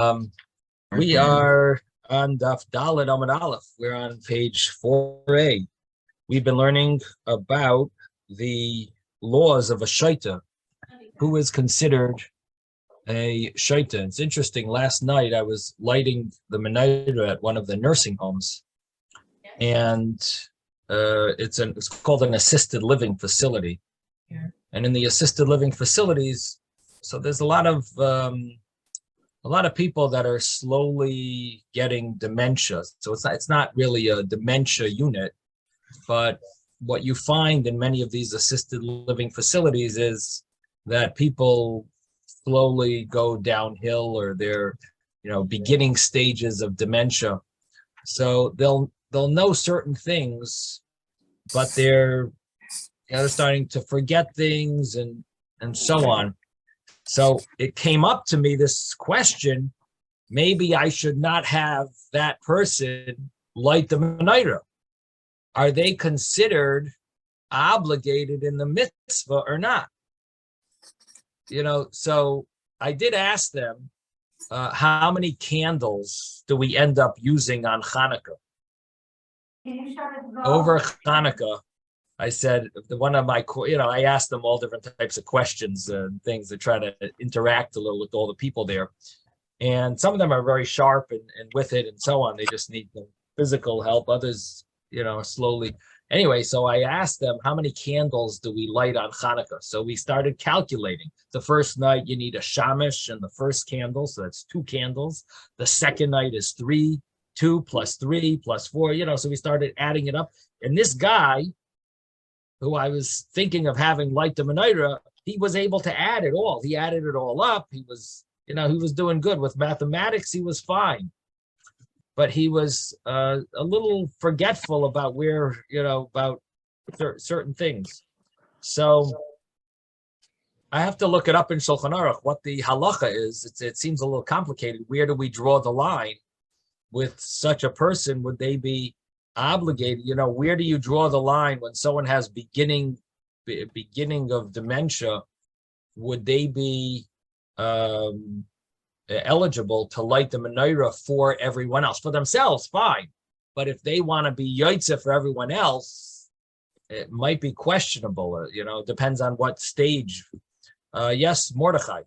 Um, we are on Daf Dalet Amud Aleph. We're on page 4a. We've been learning about the laws of a shaita, who is considered a shaita. It's interesting. Last night I was lighting the menorah at one of the nursing homes, and it's called an assisted living facility. Yeah. And in the assisted living facilities, so there's a lot of people that are slowly getting dementia. So it's not really a dementia unit, but what you find in many of these assisted living facilities is that people slowly go downhill, or they're, beginning stages of dementia. So they'll know certain things, but they're starting to forget things and so on. So it came up to me, this question: maybe I should not have that person light the menorah. Are they considered obligated in the mitzvah or not? So I did ask them, how many candles do we end up using on Hanukkah? Over Hanukkah, I said, I asked them all different types of questions and things to try to interact a little with all the people there. And some of them are very sharp and with it and so on. They just need some physical help. Others, slowly. Anyway, so I asked them, how many candles do we light on Hanukkah? So we started calculating. The first night, you need a shamish in the first candle, so that's 2 candles. The second night is 3, 2 plus 3 plus 4, so we started adding it up. And this guy, who I was thinking of having light the menorah, he was able to add it all. He added it all up. He was, he was doing good with mathematics. He was fine. But he was a little forgetful about about certain things. So I have to look it up in Shulchan Aruch, what the halacha is. It seems a little complicated. Where do we draw the line with such a person? Would they be obligated? Where do you draw the line when someone has beginning of dementia? Would they be eligible to light the menorah for everyone else? For themselves, fine. But if they want to be yotze for everyone else, it might be questionable. Depends on what stage. Yes, Mordechai.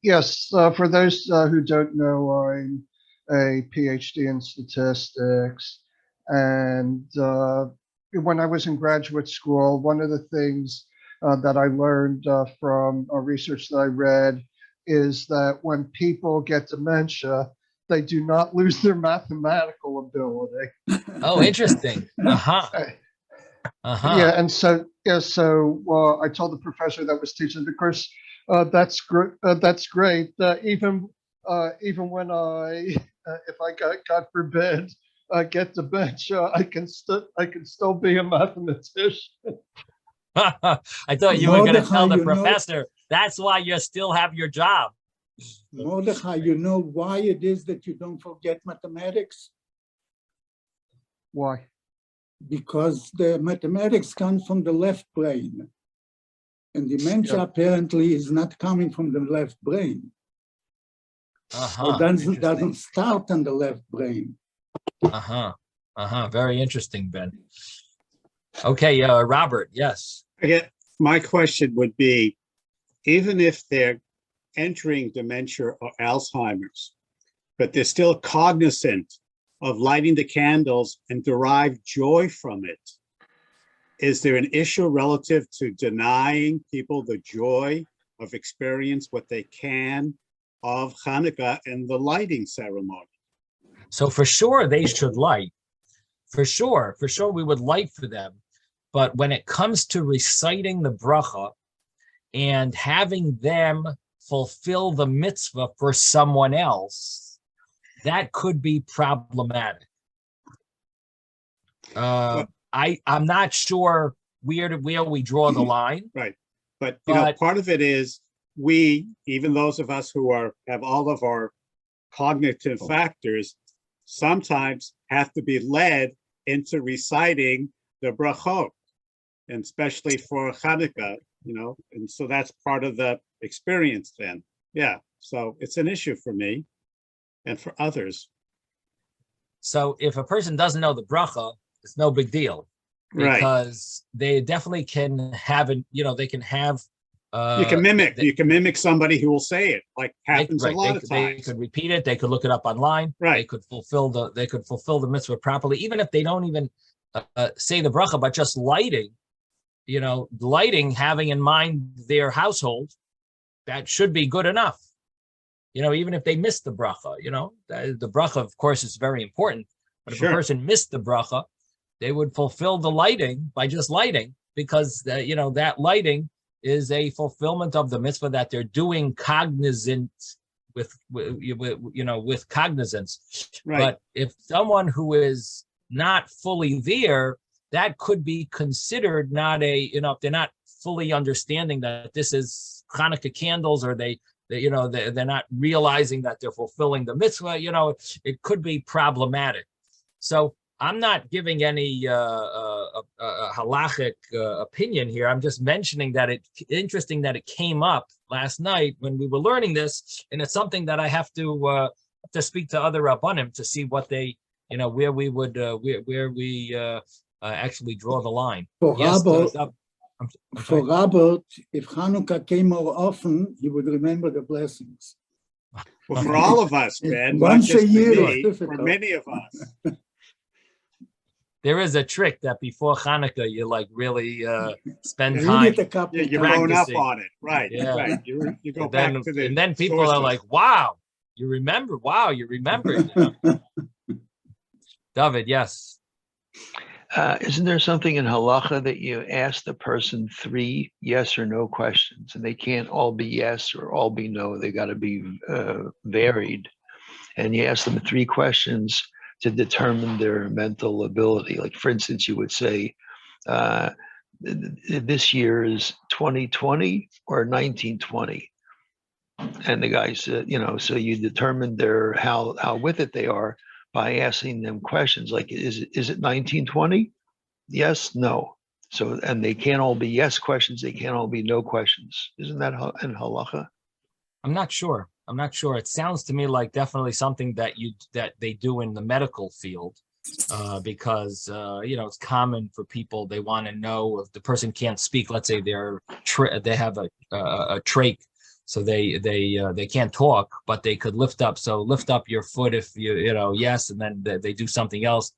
Yes, for those who don't know, I'm a PhD in statistics. And when I was in graduate school, one of the things that I learned from research that I read is that when people get dementia, they do not lose their mathematical ability. Oh, interesting. Yeah, and so I told the professor that was teaching the course, that's great. That's great. Even when I, if I God forbid, get dementia, I can still be a mathematician. I thought you were going to tell the professor that's why you still have your job. Mordechai, you know why it is that you don't forget mathematics? Why? Because the mathematics comes from the left brain. And dementia apparently is not coming from the left brain. It doesn't start on the left brain. Very interesting, Ben. Okay, Robert, yes. Again, my question would be, even if they're entering dementia or Alzheimer's, but they're still cognizant of lighting the candles and derive joy from it, is there an issue relative to denying people the joy of experience what they can of Hanukkah and the lighting ceremony? So for sure they should light. For sure we would light for them. But when it comes to reciting the bracha and having them fulfill the mitzvah for someone else, that could be problematic. I'm not sure where we draw the line. Right. But part of it is we, even those of us who have all of our cognitive factors, sometimes have to be led into reciting the brachot, and especially for Hanukkah, and so that's part of the experience then. Yeah. So it's an issue for me and for others. So if a person doesn't know the bracha, it's no big deal, Right. because they definitely can have it. They can have. You can mimic somebody who will say it, like happens a lot of times. They could repeat it. They could look it up online. Right. They could fulfill the mitzvah properly, even if they don't even say the bracha, but just lighting. Having in mind their household, that should be good enough. Even if they missed the bracha, the bracha, of course, is very important. But if a person missed the bracha, they would fulfill the lighting by just lighting, because that lighting is a fulfillment of the mitzvah that they're doing cognizant with cognizance. Right. But if someone who is not fully there, that could be considered not if they're not fully understanding that this is Hanukkah candles, or they're not realizing that they're fulfilling the mitzvah, it could be problematic. So I'm not giving any halachic opinion here. I'm just mentioning that it's interesting that it came up last night when we were learning this, and it's something that I have to speak to other rabbanim to see what they, where we would, where we actually draw the line. For Robert, if Hanukkah came more often, he would remember the blessings. Well, for all of us, Ben, once a year, for many of us. There is a trick that before Hanukkah you really spend time. You're grown up on it, right? Yeah. Right. You go back to the and then people sources. are like, "Wow, you remember? Wow, you remember." David, yes. Isn't there something in halacha that you ask the person 3 yes or no questions, and they can't all be yes or all be no? They got to be varied, and you ask them 3 questions to determine their mental ability. Like, for instance, you would say, this year is 2020 or 1920? And the guy said, so you determine how with it they are by asking them questions like, is it 1920? Yes, no. So, and they can't all be yes questions. They can't all be no questions. Isn't that in halacha? I'm not sure. It sounds to me like definitely something that they do in the medical field, because it's common for people, they want to know if the person can't speak. Let's say they have a trach, so they can't talk, but they could lift up. So lift up your foot if yes, and then they do something else.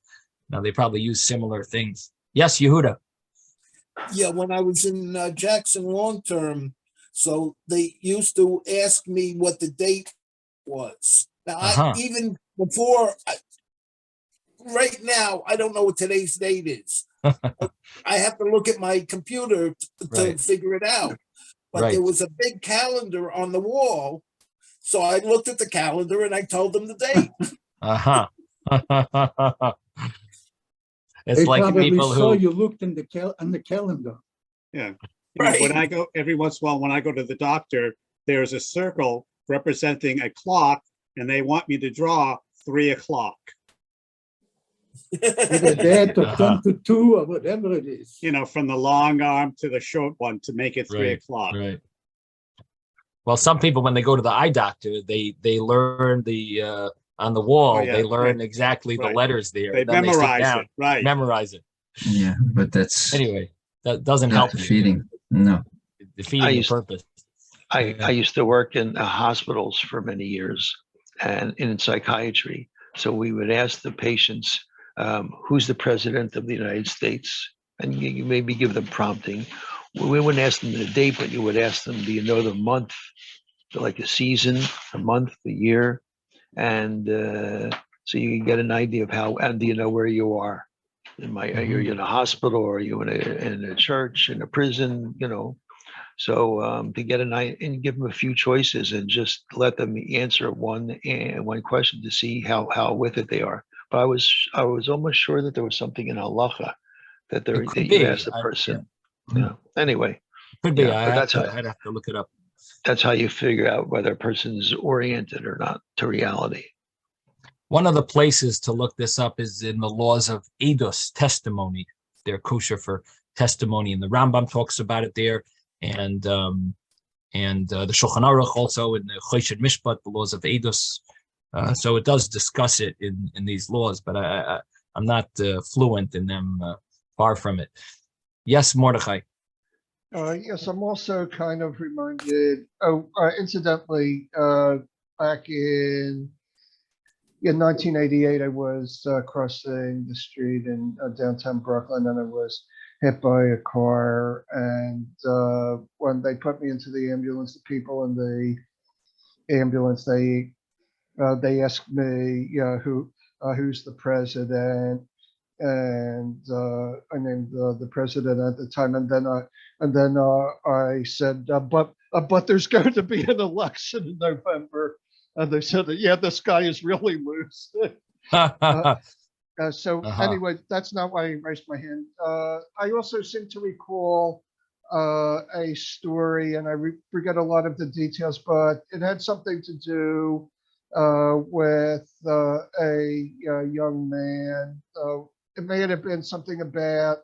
Now they probably use similar things. Yes, Yehuda. Yeah, when I was in Jackson long term, so they used to ask me what the date was. Now, even before, right now, I don't know what today's date is. I have to look at my computer to figure it out. But there was a big calendar on the wall. So I looked at the calendar and I told them the date. It's they like probably people saw who you looked in the calendar. Yeah. Right. When I go every once in a while, when I go to the doctor, there's a circle representing a clock, and they want me to draw 3 o'clock. Either that or 10 to 2 or whatever it is. From the long arm to the short one to make it 3 o'clock. Right. Well, some people, when they go to the eye doctor, they learn the on the wall. They learn exactly the letters there. They memorize it. Right. Memorize it. Yeah, but that's Anyway, that doesn't not help defeating. No. Defeating the purpose. I used to work in hospitals for many years and in psychiatry. So we would ask the patients, who's the president of the United States? And you maybe give them prompting. We wouldn't ask them the date, but you would ask them, do you know the month, like a season, a month, a year? And so you can get an idea of how, and do you know where you are? Are you in a hospital, or are you in a church, in a prison, So to get an idea and give them a few choices and just let them answer one question to see how with it they are. But I was almost sure that there was something in halacha that you asked the person. Anyway, could be. I'd have to look it up. That's how you figure out whether a person's oriented or not to reality. One of the places to look this up is in the laws of edus, testimony. They're kosher for testimony, and the Rambam talks about it there. And and the Shulchan Aruch also in the Choshen Mishpat, the laws of Eidos. So it does discuss it in these laws, but I'm not fluent in them, far from it. Yes, Mordechai. Yes, I'm also kind of reminded, incidentally, back in 1988, I was crossing the street in downtown Brooklyn, and I was hit by a car. And when they put me into the ambulance, the people in the ambulance, they asked me, who's the president, and I named the president at the time, and then I said, but there's going to be an election in November, and they said that, yeah, this guy is really loose. So anyway, that's not why I raised my hand. I also seem to recall a story, and I forget a lot of the details, but it had something to do with a young man. It may have been something about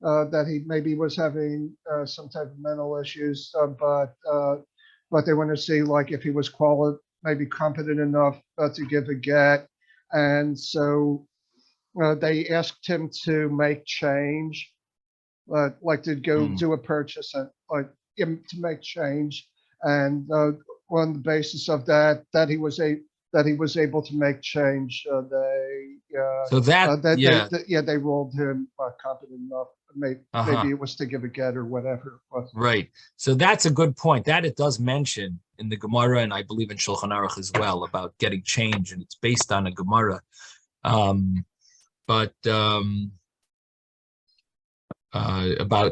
that he maybe was having some type of mental issues, but they want to see like if he was maybe competent enough to give a get, and so they asked him to make change, like to go do a purchase and like him to make change, and on the basis of that he was able to make change. They ruled him competent enough. Maybe it was to give a get or whatever. Right. So that's a good point. That it does mention in the Gemara, and I believe in Shulchan Aruch as well, about getting change, and it's based on a Gemara. About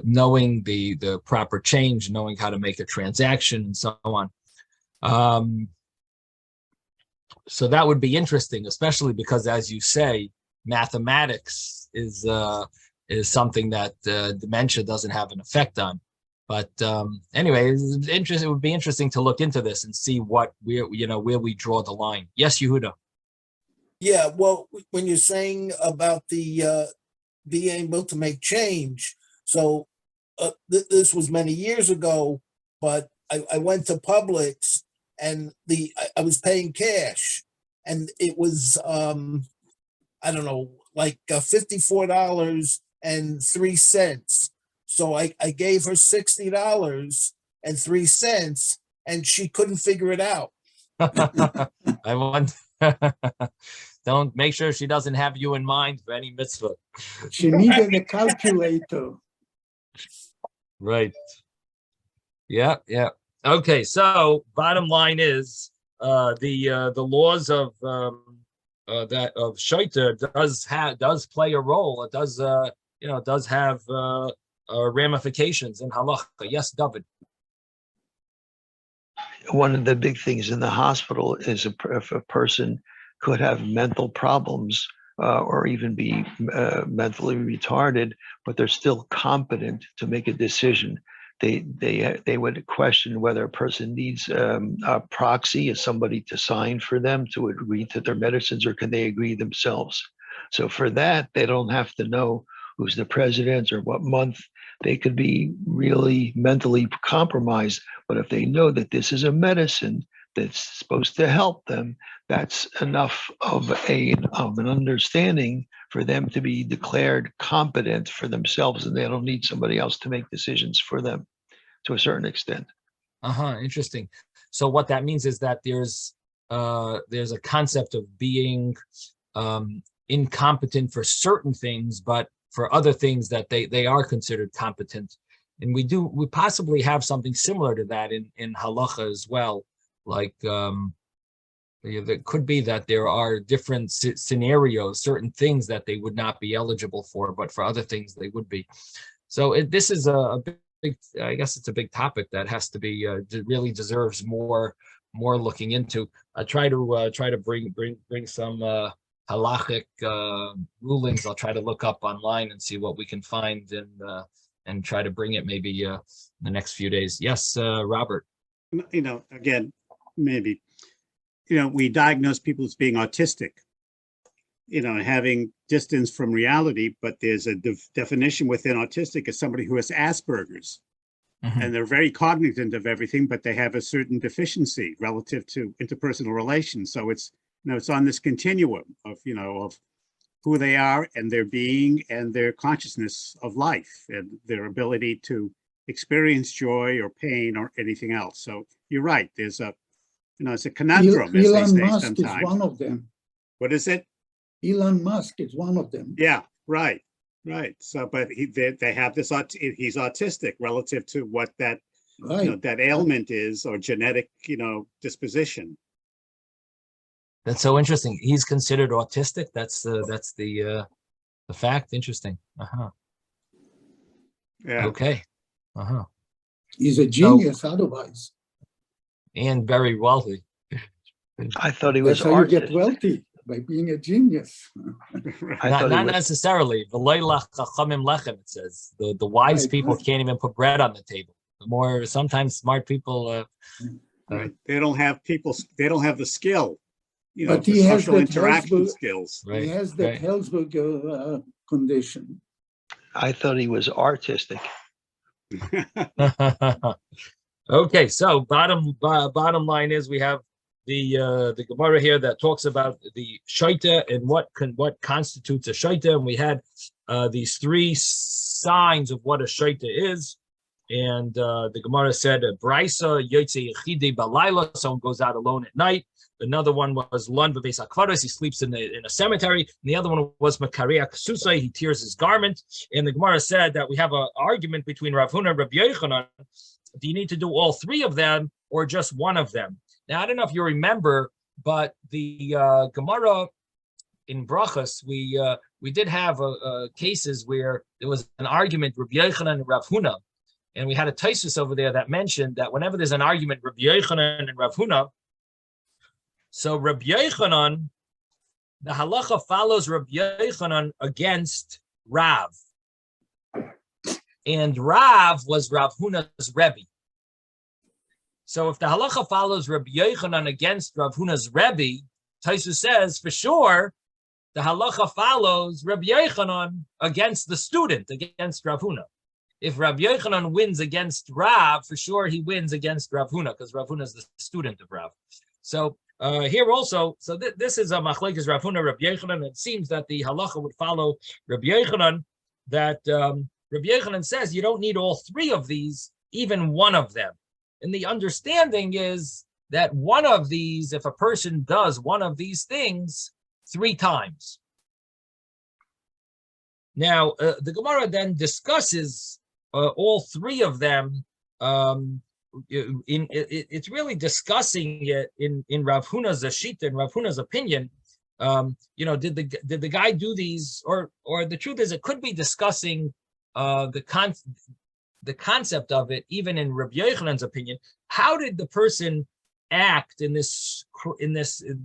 knowing the proper change, knowing how to make a transaction, and so on. So that would be interesting, especially because, as you say, mathematics is something that dementia doesn't have an effect on. But anyway, it would be interesting to look into this and see where we draw the line. Yes, Yehuda. Yeah, well, when you're saying about the being able to make change, so this was many years ago, but I went to Publix, and I was paying cash, and it was I don't know, like $54.03. So I gave her $60.03, and she couldn't figure it out. I want. Don't make sure she doesn't have you in mind for any mitzvah. She needed a calculator. Right. Yeah. Okay. So bottom line is the laws of Shaita does play a role. It does does have ramifications in halacha. Yes, David. One of the big things in the hospital is if a person could have mental problems or even be mentally retarded, but they're still competent to make a decision. They would question whether a person needs a proxy as somebody to sign for them to agree to their medicines, or can they agree themselves. So for that, they don't have to know who's the president or what month. They could be really mentally compromised, but if they know that this is a medicine that's supposed to help them, that's enough of an understanding for them to be declared competent for themselves, and they don't need somebody else to make decisions for them to a certain extent. Interesting. So what that means is that there's a concept of being incompetent for certain things, but for other things that they are considered competent. And we possibly have something similar to that in halacha as well. Like it could be that there are different scenarios, certain things that they would not be eligible for, but for other things they would be. So this is a big, I guess it's a big topic that has to be really deserves more looking into. I try to bring some halachic rulings. I'll try to look up online and see what we can find and try to bring it maybe in the next few days. Yes, Robert. Again, maybe, we diagnose people as being autistic, having distance from reality, but there's a definition within autistic as somebody who has Asperger's. and they're very cognizant of everything, but they have a certain deficiency relative to interpersonal relations. So it's, it's on this continuum of, of who they are and their being and their consciousness of life and their ability to experience joy or pain or anything else. So you're right. There's a, it's a conundrum, as they Elon say Musk sometimes. is one of them. What is it? Elon Musk is one of them. Yeah, right. So, but they have this, he's autistic relative to what that, that ailment is, or genetic, disposition. That's so interesting. He's considered autistic. That's the fact. Interesting. Yeah. Okay. He's a genius otherwise. And very wealthy. I thought he was That's how you get artist. wealthy, by being a genius. I thought he Not was, necessarily. It says the wise Right, people right. can't even put bread on the table. The more sometimes smart people. Right. They don't have the skill, But the he has social that interaction Hellsberg- skills. Right. He has that Hellsberg condition. I thought he was artistic. Okay, so bottom line is we have the Gemara here that talks about the shaita and what constitutes a shaita, and we had these three signs of what a shaita is, and the Gemara said a brisa yotze yechide balayla, someone goes out alone at night. Another one was lon b'beis hakvaros, he sleeps in a cemetery. And the other one was makaria ksusai, he tears his garment. And the Gemara said that we have an argument between Rav Huna and Rabbi Yochanan. Do you need to do all three of them or just one of them? Now, I don't know if you remember, but the Gemara in Brachas, we did have cases where there was an argument, Rabbi Yochanan and Rav Huna, and we had a Taisus over there that mentioned that whenever there's an argument, Rabbi Yochanan and Rav Huna, so Rabbi Yochanan, the halacha follows Rabbi Yochanan against Rav. And Rav was Rav Huna's Rebbe. So if the halacha follows Rabbi Yochanan against Rav Huna's Rebbe, Taisus says, for sure, the halacha follows Rabbi Yochanan against the student, against Rav Huna. If Rabbi Yochanan wins against Rav, for sure he wins against Rav Huna, because Rav Huna is the student of Rav. So here also, so this is a machlekes Rav Huna, Rabbi Yochanan. It seems that the halacha would follow Rabbi Yochanan, that Rabbi Yochanan says you don't need all three of these, even one of them. And the understanding is that one of these, if a person does one of these things 3 times. Now, the Gemara then discusses all three of them. It's really discussing it in Rav Huna's Ashita, in Rav Huna's opinion. Did the guy do these, or the truth is it could be discussing the concept of it, even in Rabbi Yochanan's opinion. How did the person act in this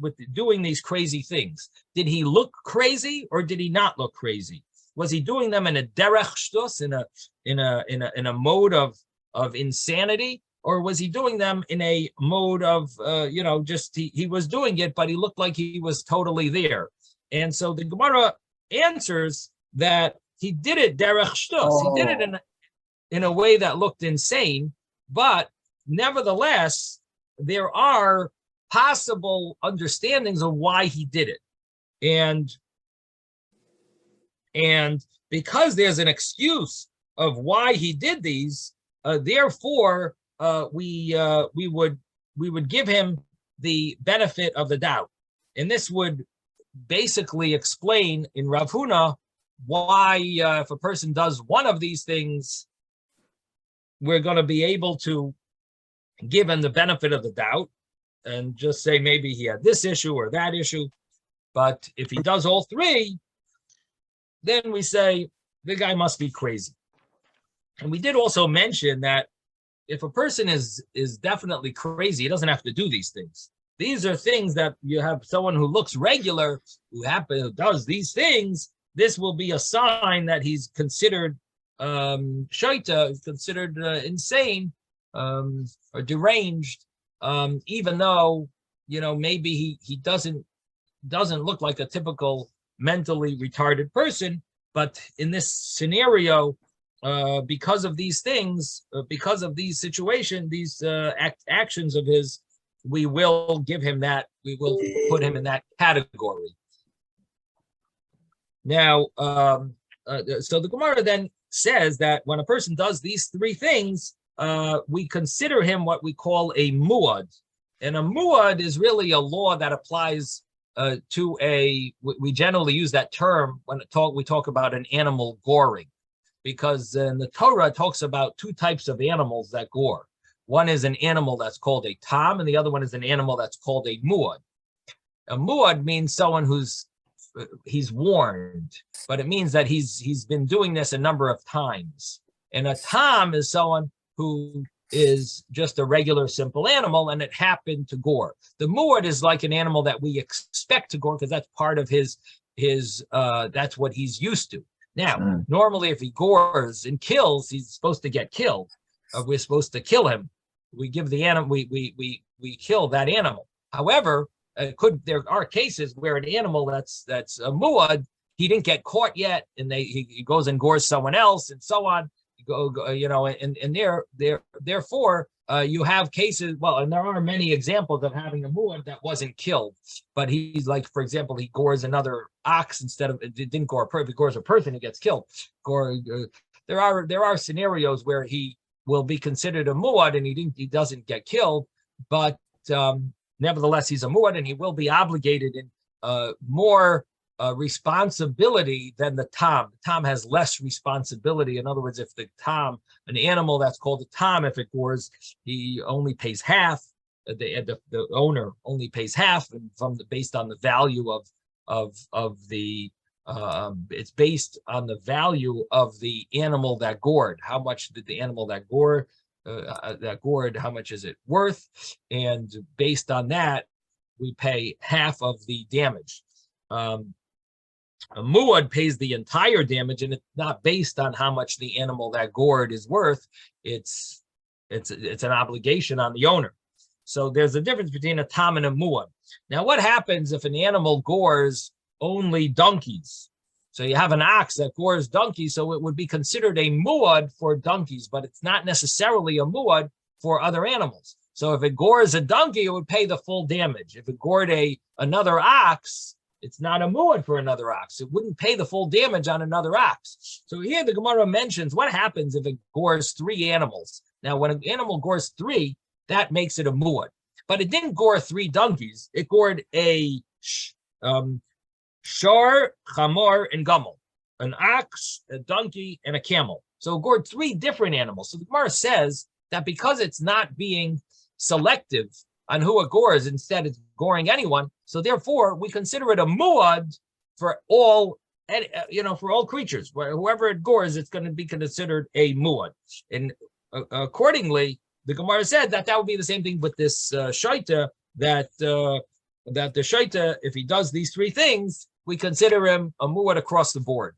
with doing these crazy things? Did he look crazy or did he not look crazy? Was he doing them in a derech shtus, in a mode of insanity, or was he doing them in a mode of just he was doing it, but he looked like he was totally there? And so the Gemara answers that he did it derech shtus. He did it in a way that looked insane, but nevertheless, there are possible understandings of why he did it. And because there's an excuse of why he did these, therefore, we would give him the benefit of the doubt. And this would basically explain in Rav Huna why if a person does one of these things, we're going to be able to give him the benefit of the doubt and just say maybe he had this issue or that issue. But if he does all three, then we say the guy must be crazy. And we did also mention that if a person is definitely crazy, he doesn't have to do these things. These are things that you have someone who looks regular, who does these things. This will be a sign that he's considered shaita, considered insane or deranged, even though maybe he doesn't look like a typical mentally retarded person. But in this scenario, because of these things, because of these situations, these actions of his, we will give him that, we will put him in that category. Now, so the Gemara then says that when a person does these three things, we consider him what we call a muad. And a muad is really a law that applies to we generally use that term when we talk about an animal goring, because in the Torah it talks about two types of animals that gore. One is an animal that's called a tam, and the other one is an animal that's called a muad. A muad means someone he's warned, but it means that he's been doing this a number of times. And a tam is someone who is just a regular simple animal and it happened to gore. The muad is like an animal that we expect to gore because that's part of his that's what he's used to. Now, normally if he gores and kills, he's supposed to get killed. We're supposed to kill him. We give the animal, we kill that animal. However, there are cases where an animal that's a muad, he didn't get caught yet, and he goes and gores someone else, and so on. Therefore, you have cases. Well, and there are many examples of having a muad that wasn't killed, but he's like, for example, he gores another ox instead of, it didn't gore a person. If he gores a person, he gets killed. There are scenarios where he will be considered a muad and he doesn't get killed, but nevertheless, he's a muad and he will be obligated in more responsibility than the tam. The tam has less responsibility. In other words, if the tam, an animal that's called a tam, if it gores, he only pays half. The owner only pays half, and based on the value of the it's based on the value of the animal that gored. How much did the animal that gored, how much is it worth? And based on that, we pay half of the damage. A muad pays the entire damage, and it's not based on how much the animal that gored is worth. It's an obligation on the owner. So there's a difference between a tam and a muad. Now, what happens if an animal gores only donkeys? So you have an ox that gores donkeys, so it would be considered a muad for donkeys, but it's not necessarily a muad for other animals. So if it gores a donkey, it would pay the full damage. If it gored another ox, it's not a muad for another ox. It wouldn't pay the full damage on another ox. So here the Gemara mentions what happens if it gores three animals. Now, when an animal gores three, that makes it a muad. But it didn't gore three donkeys. It gored a shar, chamor, and gumel, an ox, a donkey, and a camel. So it gored three different animals. So the Gemara says that because it's not being selective on who it gores, instead it's goring anyone. So therefore, we consider it a muad for all, for all creatures. Whoever it gores, it's going to be considered a muad. And accordingly, the Gemara said that would be the same thing with this shaita, that the shaita, if he does these three things, we consider him a muad across the board,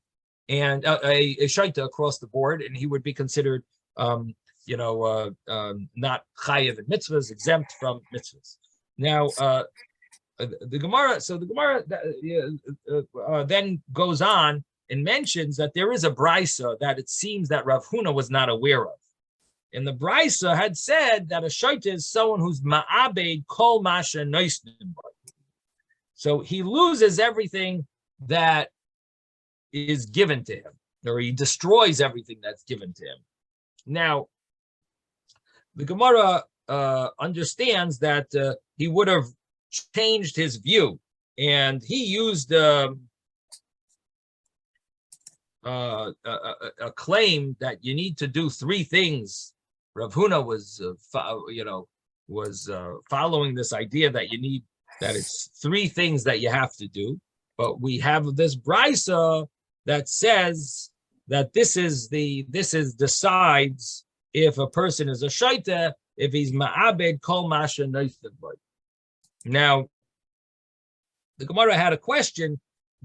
and a shaita across the board, and he would be considered, not chayiv in mitzvahs, exempt from mitzvahs. Now, the Gemara then goes on and mentions that there is a brisa that it seems that Rav Huna was not aware of. And the brisa had said that a shaita is someone who's ma'abed kol masha noisnim. So he loses everything that is given to him, or he destroys everything that's given to him. Now, the Gemara understands that he would have changed his view, and he used a claim that you need to do three things. Rav Huna was following this idea that that it's three things that you have to do. But we have this brisa that says that this decides if a person is a shaita, if he's ma'abed kol masha noistiv. Now, the Gemara had a question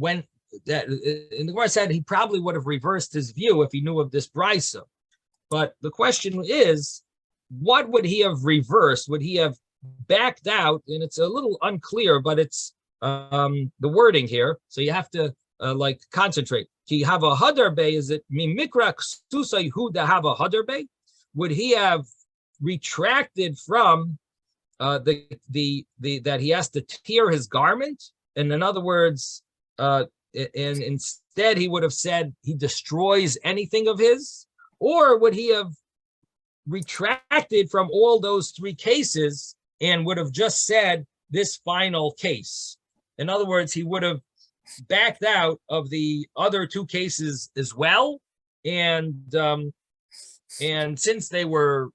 and the Gemara said he probably would have reversed his view if he knew of this brisa. But the question is, what would he have reversed? Would he have backed out? And it's a little unclear, but it's the wording here. So you have to like concentrate. Ki have a hadarbe, is it mimikra ksusai hu da have a hadarbe? Would he have retracted from the that he has to tear his garment? And in other words, and instead he would have said he destroys anything of his? Or would he have retracted from all those three cases and would have just said this final case? In other words, he would have backed out of the other two cases as well. And since they were,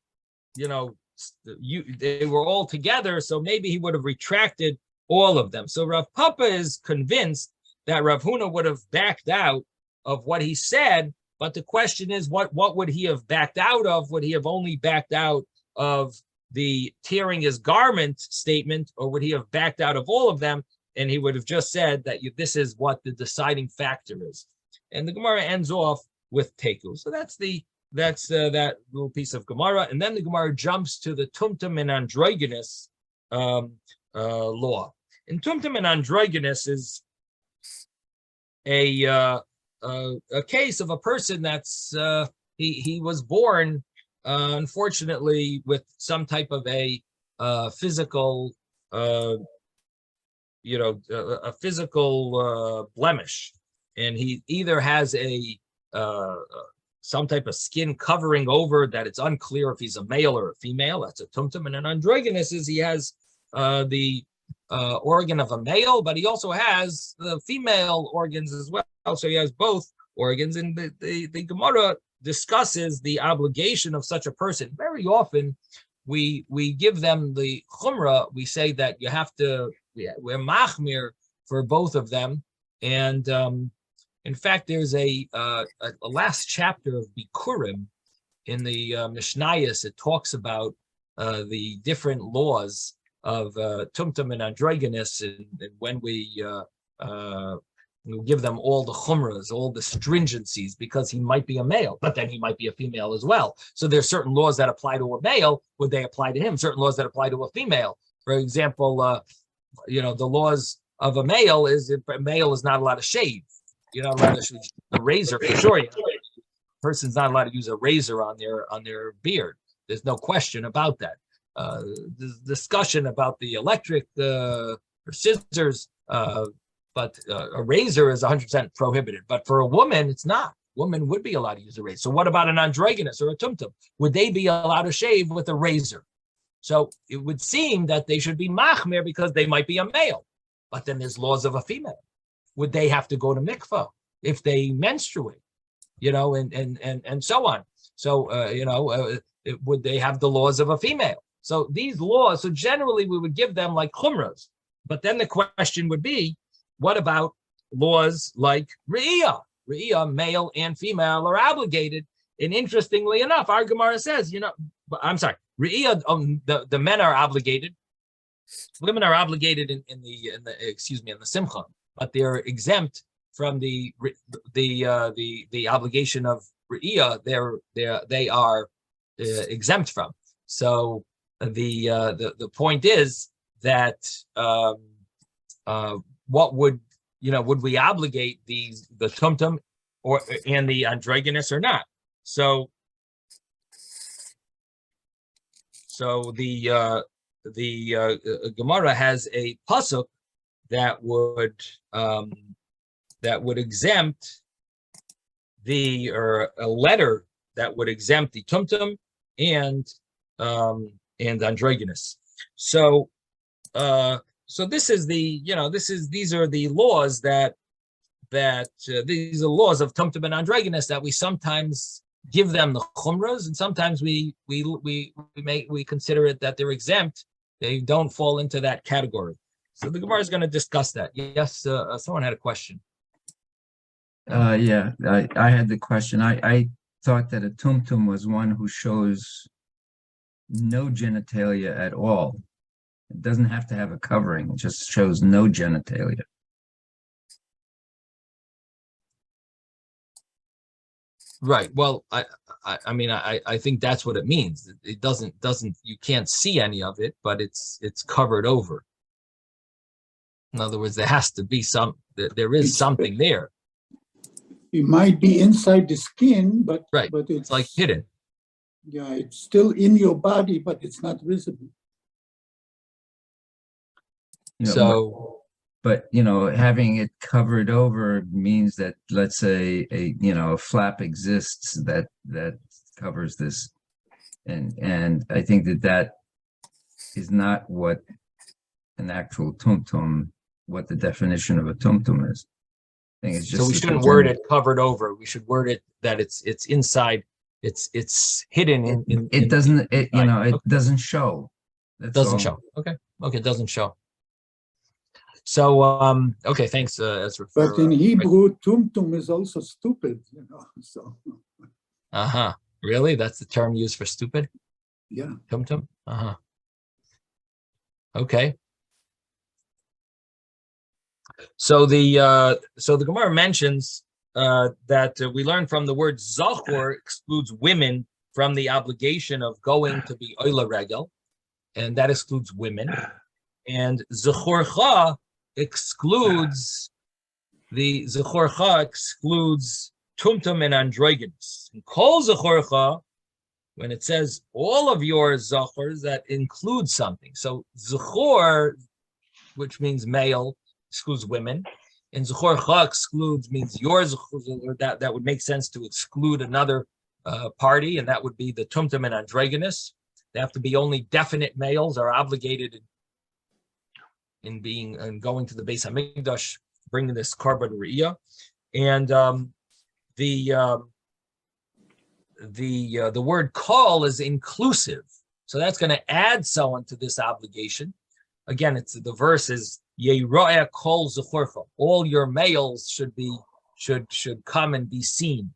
they were all together, so maybe he would have retracted all of them. So Rav Papa is convinced that Rav Huna would have backed out of what he said, but the question is, what would he have backed out of? Would he have only backed out of the tearing his garment statement, or would he have backed out of all of them? And he would have just said that this is what the deciding factor is. And the Gemara ends off with Teku. So that's that little piece of Gemara. And then the Gemara jumps to the Tumtum and Androgynous law. And Tumtum and Androgynous is a case of a person that's he was born unfortunately with some type of a physical a physical blemish, and he either has some type of skin covering over that it's unclear if he's a male or a female. That's a tumtum. And an androgynous is he has the organ of a male, but he also has the female organs as well. So he has both organs. And the Gemara discusses the obligation of such a person. Very often we give them the chumrah. We say that you have to, we're machmir for both of them. And in fact, there's a last chapter of Bikurim in the Mishnayos. It talks about the different laws of tumtum and androgynous, and when we give them all the chumras, all the stringencies, because he might be a male, but then he might be a female as well. So there's certain laws that apply to a male. Would they apply to him? Certain laws that apply to a female. For example, the laws of a male is if a male is not allowed to shave. You're not allowed to use a razor for sure. A person's not allowed to use a razor on their beard. There's no question about that. There's discussion about the electric or scissors, but a razor is 100% prohibited. But for a woman, it's not. Woman would be allowed to use a razor. So what about an androgynous or a tumtum? Would they be allowed to shave with a razor? So it would seem that they should be machmer because they might be a male. But then there's laws of a female. Would they have to go to mikvah if they menstruate, and so on? So, would they have the laws of a female? So these laws, so generally we would give them like chumras. But then the question would be, what about laws like re'iyah? Re'iyah, male and female, are obligated. And interestingly enough, our Gemara says, re'iyah, the men are obligated. Women are obligated in the simcha, but they're exempt from the obligation of re'iyah. They are exempt from. So the point is that what would we obligate the tumtum and the androgynous or not? So the Gemara has a pasuk that would exempt a letter that would exempt the tumtum and androgynous. So this is these are the laws these are laws of tumtum and androgynous that we sometimes give them the chumras, and sometimes we consider it that they're exempt. They don't fall into that category. So the Gemara is going to discuss that. Yes, someone had a question. Yeah, I had the question. I thought that a tumtum was one who shows no genitalia at all. It doesn't have to have a covering. It just shows no genitalia. Right. Well, I think that's what it means. It doesn't you can't see any of it, but it's covered over. In other words, there has to be there is something there. It might be inside the skin, but Right. but It's like hidden. Yeah, it's still in your body, but it's not visible. So, but having it covered over means that, let's say, a flap exists that covers this, and I think that is not what an actual tumtum, what the definition of a tumtum is. I think it's just so we shouldn't word it covered over. We should word it that it's inside. It's hidden in. It doesn't. It Okay. doesn't show. That's Doesn't all. show. Okay. It doesn't show. So okay, thanks, Ezra. But in Hebrew, tumtum is also stupid, so. Really? That's the term used for stupid? Yeah. Tumtum? Okay. So the Gemara mentions that we learn from the word zachor excludes women from the obligation of going to be oila regel, and that excludes women. And zachorcha excludes tumtum and androgynous. And kol zachorcha, when it says all of your zachors, that includes something. So zachor, which means male, excludes women, and zachorcha excludes means yours. That would make sense to exclude another party, and that would be the tumtum and androgynous. They have to be only definite males are obligated in being and going to the Beis Hamikdash, bringing this korban re'iyah, and the word kol is inclusive, so that's going to add someone to this obligation. Again, the verse is Yeira'eh kol zechorcha. All your males should come and be seen.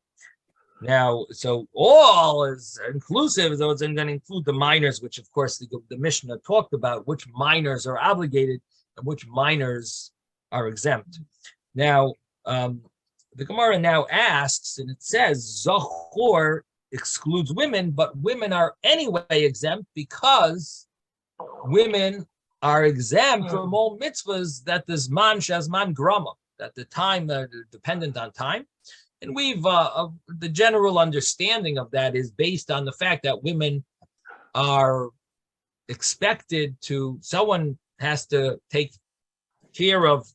Now, so all is inclusive, so it's going to include the minors, which of course the Mishnah talked about, which minors are obligated and which minors are exempt. Now, the Gemara now asks, and it says Zachor excludes women, but women are anyway exempt because women are exempt from all mitzvahs that the Zman Shazman Grama, that the time that are dependent on time. And we've the general understanding of that is based on the fact that women are expected to, someone has to take care of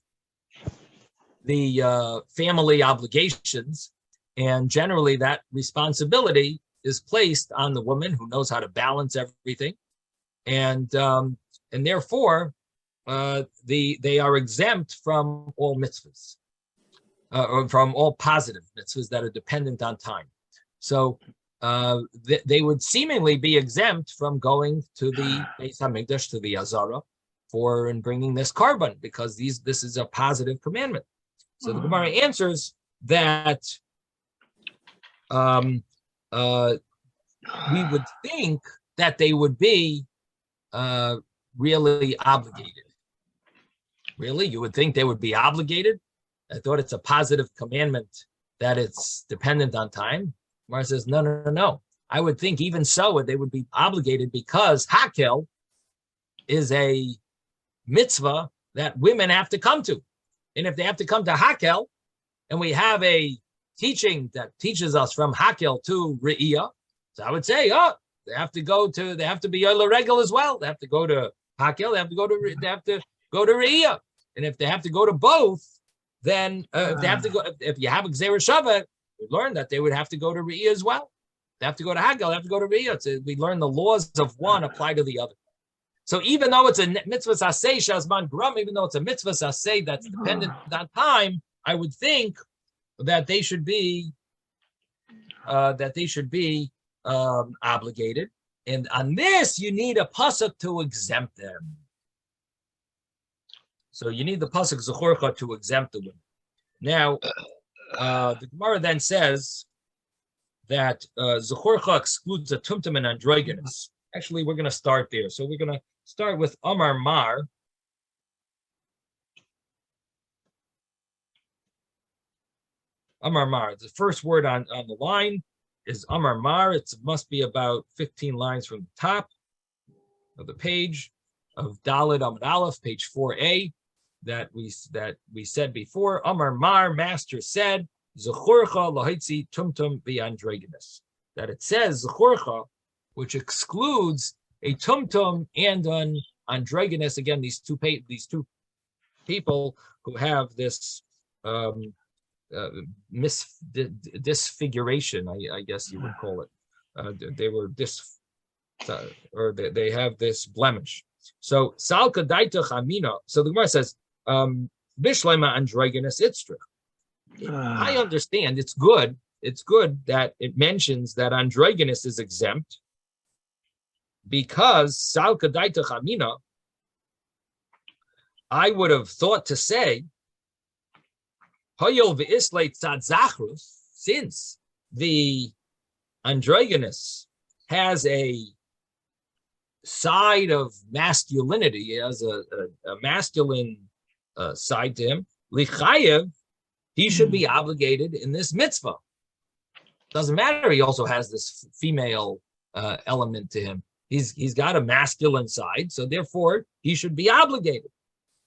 the family obligations, and generally that responsibility is placed on the woman who knows how to balance everything, and therefore they are exempt from all mitzvahs, or from all positive mitzvahs that are dependent on time. So they would seemingly be exempt from going to the Beis Hamikdash, to the Azara, and bringing this korban, because this is a positive commandment. So the Gemara answers that we would think that they would be really obligated. Really? You would think they would be obligated? I thought it's a positive commandment that it's dependent on time. Gemara says, no. I would think even so, they would be obligated because Hakel is a mitzvah that women have to come to. And if they have to come to Hakel, and we have a teaching that teaches us from Hakel to Re'iyah, so I would say, they have to be Yola Regel as well. They have to go to Hakel, they have to go to Re'iyah. And if they have to go to both, then if you have a Gzeira Shava, we learn that they would have to go to Re'iyah as well. They have to go to Hakel, they have to go to Re'iyah. So we learn the laws of one apply to the other. So even though it's a mitzvah saseh shazman grum, even though it's a mitzvah saseh that's dependent on time, I would think that they should be obligated. And on this, you need a pasuk to exempt them. So you need the pasuk zechorcha to exempt the women. Now, the Gemara then says that zechorcha excludes a tumtum and androgynous. Actually, we're going to start there. So we're going to start with Amar Mar. Amar Mar. The first word on the line is Amar Mar. It must be about 15 lines from the top of the page of Daled Amud Aleph, page 4a. that we said before. Amar Mar, master said, Zechorcha lahitzi tumtum v'androginus. That it says Zechorcha, which excludes a tumtum and an androgynous. Again, these two people who have this disfiguration, I guess you would call it. They were they have this blemish. So salka daitach amina. So the Gemara says, bishlema androgynous itztrich. I understand it's good. It's good that it mentions that androgynous is exempt because salka daitach amina. I would have thought to say, since the androgynous has a side of masculinity, he has a masculine side to him, lichayev, he should be obligated in this mitzvah. Doesn't matter, he also has this female element to him. He's got a masculine side, so therefore he should be obligated.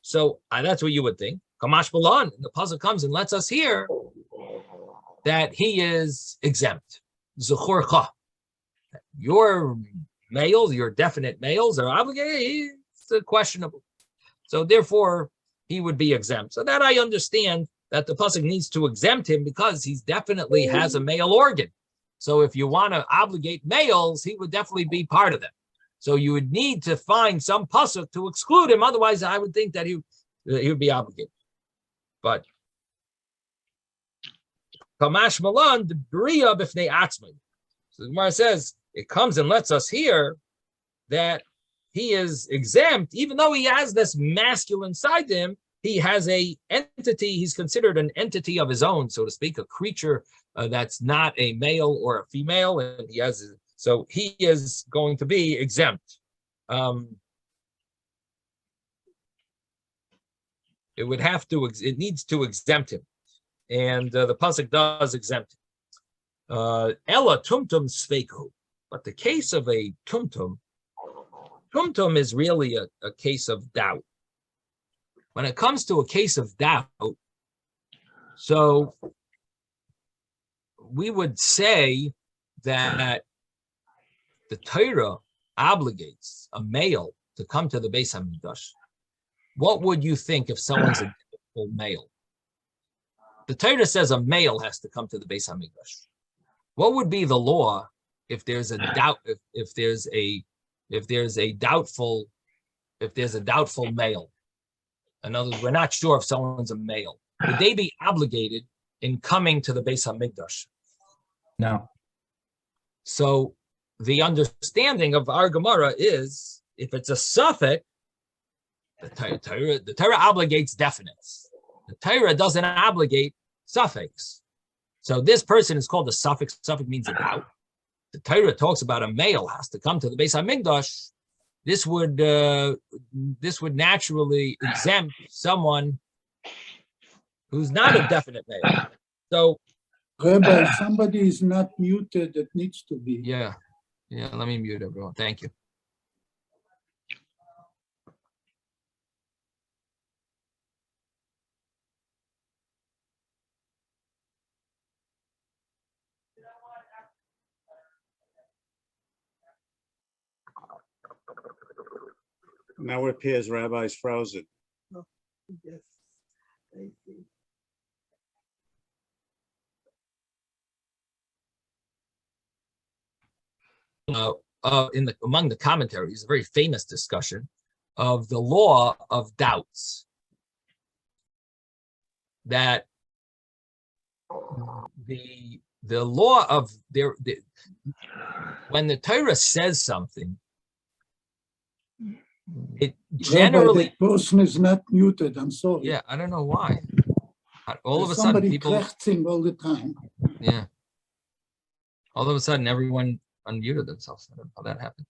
So that's what you would think. Kamash Balan, the puzzle comes and lets us hear that he is exempt. Zechorcha. Your males, your definite males are obligated. It's questionable. So therefore, he would be exempt. So that I understand that the pasuk needs to exempt him because he definitely has a male organ. So if you want to obligate males, he would definitely be part of them. So you would need to find some pasuk to exclude him. Otherwise, I would think that he would be obligated. But Kamash Malan, the Bria b'fnei atzmai. So the Gemara says it comes and lets us hear that he is exempt, even though he has this masculine side to him. He has a entity. He's considered an entity of his own, so to speak, a creature that's not a male or a female, and he has. So he is going to be exempt. It would have to. It needs to exempt him, and the pasuk does exempt him. Ella tumtum sveiku, but the case of a tumtum is really a case of doubt. When it comes to a case of doubt, so we would say that the Torah obligates a male to come to the Beis Hamikdash. What would you think if someone's a male? The Torah says a male has to come to the Beis Hamikdash. What would be the law if there's a doubt? If there's a doubtful male? In other words, we're not sure if someone's a male. Would they be obligated in coming to the Beis Hamikdash? No. So the understanding of our Gemara is, if it's a suffix, the Torah obligates definites. The Torah doesn't obligate suffix. So this person is called a suffix. Suffix means a doubt. The Torah talks about a male has to come to the Beis Hamikdash. This would naturally exempt someone who's not a definite male. So, Rabbi, somebody is not muted. That needs to be. Yeah. Let me mute everyone. Thank you. Now it appears Rabbi's frozen. Yes, I see. Among the commentaries, a very famous discussion of the law of doubts. That the law of when the Torah says something, it generally. Rabbi, the person is not muted. I'm sorry. Yeah, I don't know why. All of a sudden, somebody people crechting all the time. Yeah. All of a sudden, everyone unmuted themselves. I don't know how that happened.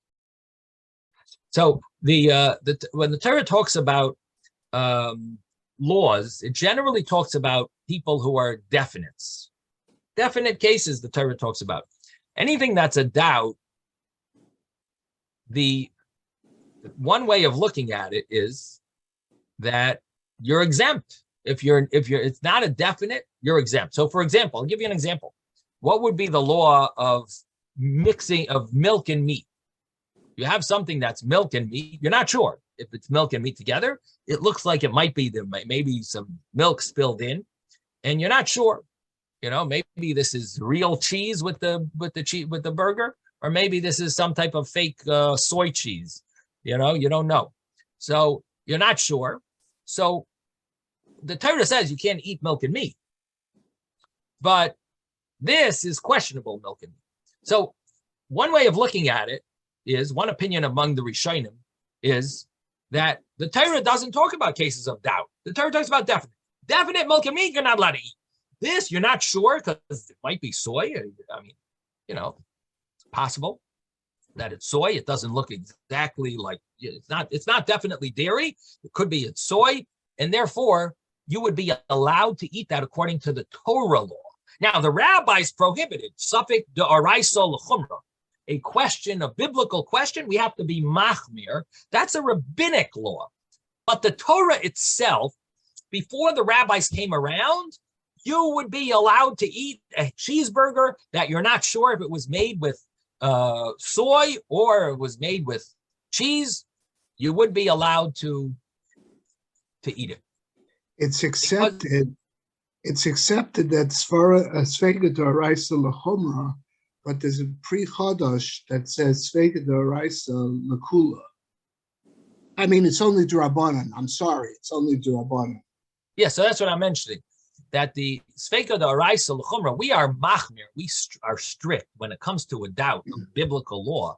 So when the Torah talks about laws, it generally talks about people who are definites. Definite cases the Torah talks about. Anything that's a doubt, the one way of looking at it is that you're exempt. If it's not a definite, you're exempt. So for example, I'll give you an example. What would be the law of mixing of milk and meat? You have something that's milk and meat. You're not sure if it's milk and meat together. It looks like it might be there, maybe some milk spilled in, and you're not sure. Maybe this is real cheese with the burger, or maybe this is some type of fake soy cheese. You don't know. So you're not sure. So the Torah says you can't eat milk and meat, but this is questionable milk and meat. So one way of looking at it is, one opinion among the Rishonim is that the Torah doesn't talk about cases of doubt. The Torah talks about definite milk and meat you're not allowed to eat. This you're not sure because it might be soy. I mean, it's possible that it's soy. It doesn't look exactly like it's not definitely dairy. It could be it's soy, and therefore you would be allowed to eat that according to the Torah law. Now the rabbis prohibited safek d'oraisa l'chumra, a question, a biblical question. We have to be machmir. That's a rabbinic law, but the Torah itself, before the rabbis came around, you would be allowed to eat a cheeseburger that you're not sure if it was made with soy or it was made with cheese. You would be allowed to eat it. It's accepted. It's accepted that Svega d'oraisa l'chumra, but there's a pre-Chodosh that says Svega d'oraisa l'kula. I mean, it's only d'Rabbanan. I'm sorry, it's only d'Rabbanan. Yeah, so that's what I'm mentioning. That the Svega d'oraisa l'chumra, we are machmir, we are strict when it comes to a doubt of biblical law.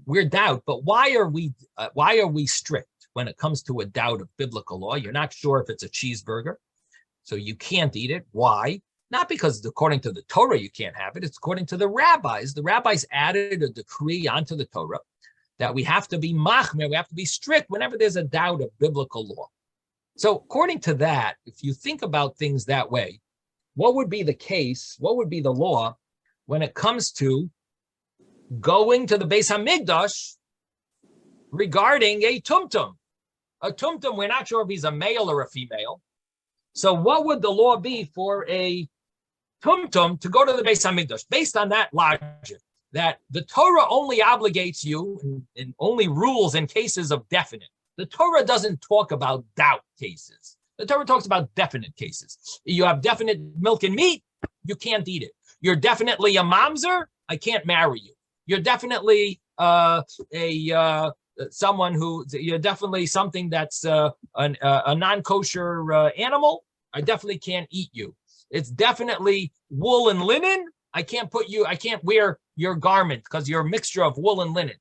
We're doubt, but why are we strict when it comes to a doubt of biblical law? You're not sure if it's a cheeseburger, so you can't eat it. Why? Not because according to the Torah you can't have it. It's according to the rabbis. The rabbis added a decree onto the Torah that we have to be machmir, we have to be strict whenever there's a doubt of biblical law. So according to that, if you think about things that way, what would be the case? What would be the law when it comes to going to the Beis Hamikdash regarding a tumtum? A tumtum, we're not sure if he's a male or a female. So what would the law be for a tumtum to go to the Beis Hamikdash? Based on that logic, that the Torah only obligates you and only rules in cases of definite. The Torah doesn't talk about doubt cases. The Torah talks about definite cases. You have definite milk and meat, you can't eat it. You're definitely a mamzer, I can't marry you. You're definitely someone who, you're definitely something that's a non-kosher animal, I definitely can't eat you. It's definitely wool and linen, I can't wear your garment because you're a mixture of wool and linen.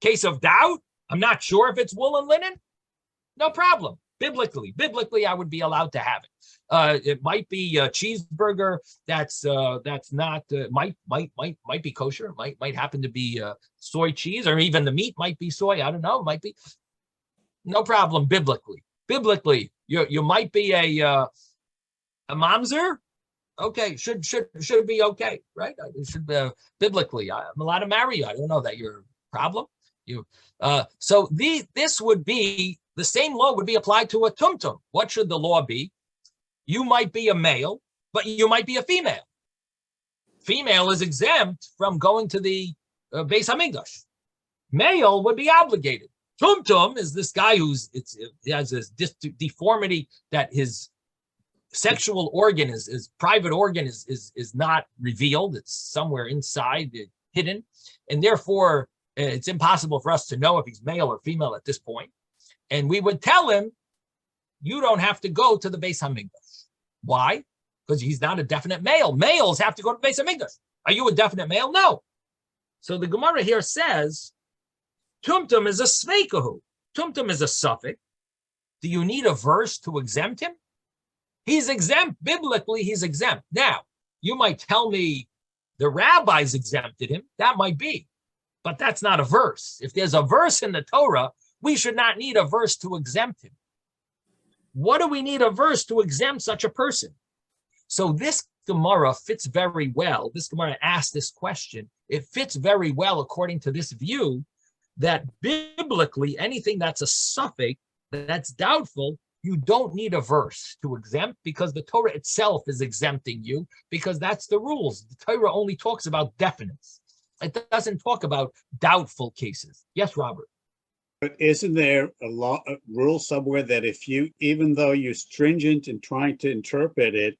Case of doubt, I'm not sure if it's wool and linen, no problem. Biblically, I would be allowed to have it. It might be a cheeseburger that's not might be kosher. Might happen to be soy cheese, or even the meat might be soy. I don't know. Might be no problem. Biblically, you might be a mamzer. Okay, should be okay, right? It should be biblically. I'm allowed to marry you. I don't know that you're a problem. So this would be the same law would be applied to a tumtum. What should the law be? You might be a male, but you might be a female. Female is exempt from going to the Beis Hamikdash. Male would be obligated. Tumtum is this guy he has this deformity that his sexual organ his private organ is not revealed. It's somewhere inside, hidden, and therefore it's impossible for us to know if he's male or female at this point. And we would tell him, you don't have to go to the Beis Hamikdash. Why? Because he's not a definite male. Males have to go to the Beis Hamikdash. Are you a definite male? No. So the Gemara here says, tumtum is a sveikahu. Tumtum is a suffix. Do you need a verse to exempt him? He's exempt. Biblically, he's exempt. Now, you might tell me the rabbis exempted him. That might be. But that's not a verse. If there's a verse in the Torah, we should not need a verse to exempt him. What do we need a verse to exempt such a person? So this Gemara fits very well. This Gemara asked this question. It fits very well according to this view that biblically anything that's a suffix, that's doubtful, you don't need a verse to exempt because the Torah itself is exempting you because that's the rules. The Torah only talks about definites. It doesn't talk about doubtful cases. Yes, Robert. But isn't there a rule somewhere that if you, even though you're stringent in trying to interpret it,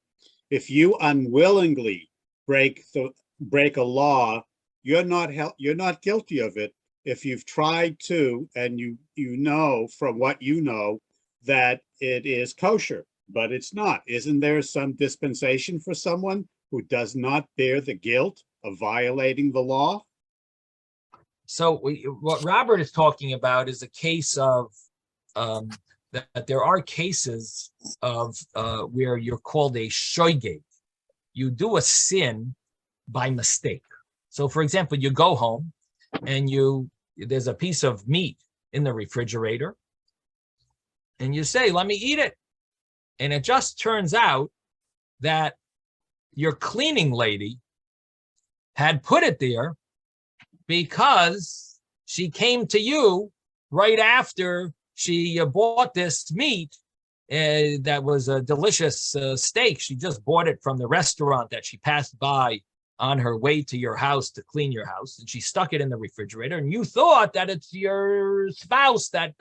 if you unwillingly break a law, you're not guilty of it. If you've tried to, and you know from what you know that it is kosher, but it's not. Isn't there some dispensation for someone who does not bear the guilt of violating the law? So what Robert is talking about is a case of that there are cases of where you're called a shoygeg. You do a sin by mistake. So, for example, you go home and there's a piece of meat in the refrigerator, and you say, "Let me eat it," and it just turns out that your cleaning lady had put it there because she came to you right after she bought this meat that was a delicious steak. She just bought it from the restaurant that she passed by on her way to your house to clean your house, and she stuck it in the refrigerator, and you thought that it's your spouse that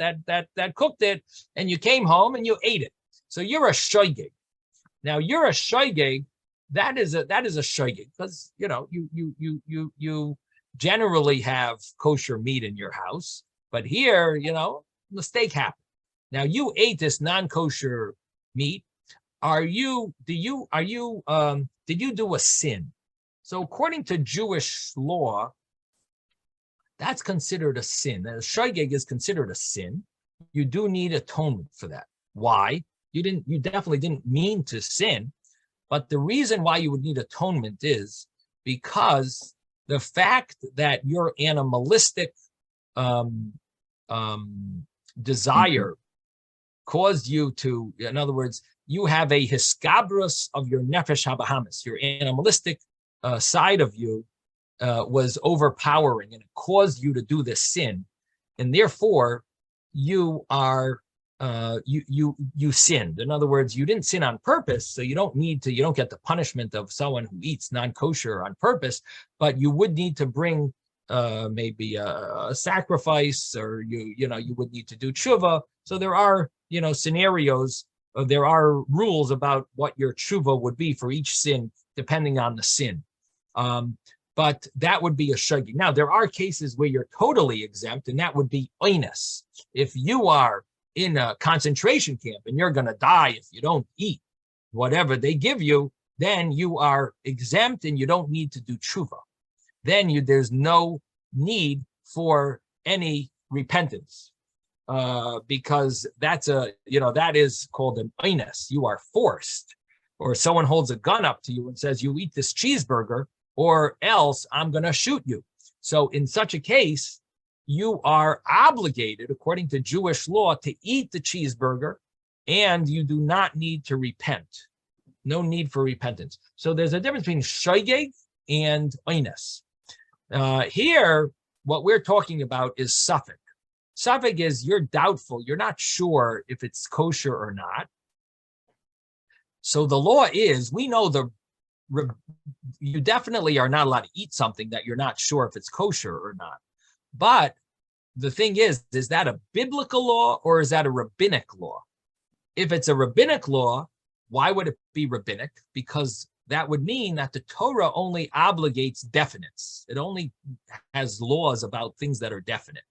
cooked it, and you came home and you ate it. So you're a shoygeg. Now you're a shoygeg. That is a shoygeg because you generally have kosher meat in your house, but here, mistake happened. Now you ate this non-kosher meat. Did you do a sin? So according to Jewish law, that's considered a sin. A shoygeg is considered a sin. You do need atonement for that. Why? You definitely didn't mean to sin, but the reason why you would need atonement is because the fact that your animalistic desire caused you to, in other words, you have a hiskabrus of your nefesh habahamis, your animalistic side of you was overpowering, and it caused you to do this sin, and therefore you are you sinned. In other words, you didn't sin on purpose, so you don't get the punishment of someone who eats non-kosher on purpose, but you would need to bring maybe a sacrifice, or you would need to do tshuva. So there are scenarios, there are rules about what your tshuva would be for each sin depending on the sin. But that would be a shoygeg. Now there are cases where you're totally exempt, and that would be oinus. If you are in a concentration camp and you're going to die if you don't eat whatever they give you, then you are exempt and you don't need to do tshuva. Then there's no need for any repentance because that is called an oinus. You are forced, or someone holds a gun up to you and says, "You eat this cheeseburger or else I'm going to shoot you." So in such a case, you are obligated, according to Jewish law, to eat the cheeseburger, and you do not need to repent. No need for repentance. So there's a difference between shoygeg and oinus. Here, what we're talking about is suffix. Suffix is you're doubtful, you're not sure if it's kosher or not. So the law is, we know you definitely are not allowed to eat something that you're not sure if it's kosher or not. But the thing is that a biblical law or is that a rabbinic law? If it's a rabbinic law, why would it be rabbinic? Because that would mean that the Torah only obligates definites. It only has laws about things that are definite.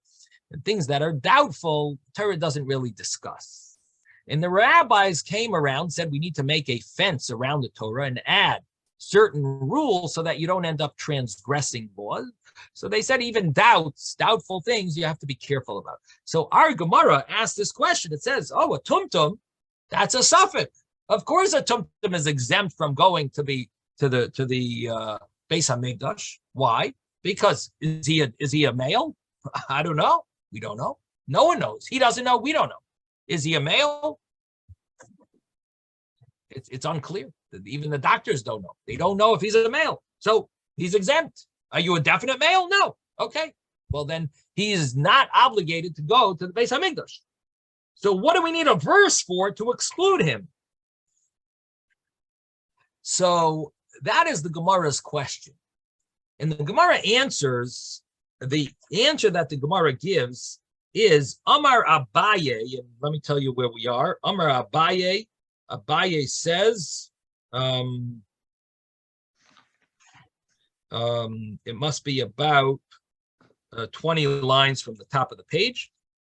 And things that are doubtful, Torah doesn't really discuss. And the rabbis came around, said we need to make a fence around the Torah and add certain rules so that you don't end up transgressing laws. So they said even doubtful things, you have to be careful about. So our Gemara asked this question. It says, a tumtum, that's a suffix. Of course, a tumtum is exempt from going to the Beis Hamikdash. Why? Because is he a male? I don't know. We don't know. No one knows. He doesn't know. We don't know. Is he a male? It's unclear. Even the doctors don't know. They don't know if he's a male. So he's exempt. Are you a definite male? No. Okay. Well, then he is not obligated to go to the Beis Hamikdash. So what do we need a verse for to exclude him? So that is the Gemara's question. And the Gemara answers, the answer that the Gemara gives is Amar Abaye, and let me tell you where we are. Amar Abaye, Abaye says, it must be about 20 lines from the top of the page.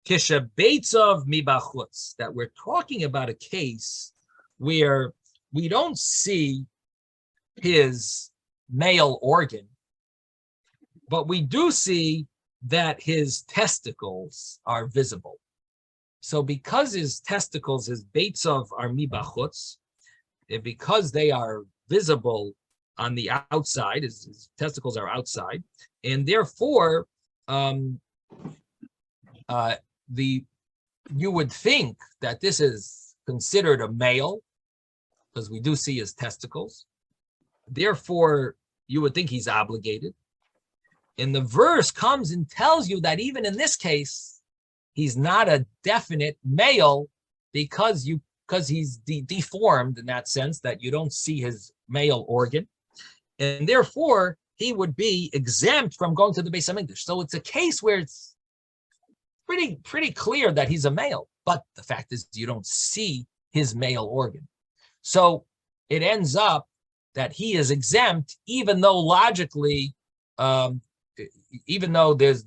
Kisha Beitzov Mibachutz, that we're talking about a case where we don't see his male organ, but we do see that his testicles are visible. So because his testicles, his Beitzov are Mibachutz, and because they are visible on the outside, his testicles are outside, and therefore you would think that this is considered a male, because we do see his testicles. Therefore, you would think he's obligated. And the verse comes and tells you that even in this case, he's not a definite male because he's deformed in that sense that you don't see his male organ. And therefore, he would be exempt from going to the Beis HaMikdash. So it's a case where it's pretty clear that he's a male, but the fact is you don't see his male organ. So it ends up that he is exempt, even though logically, even though there's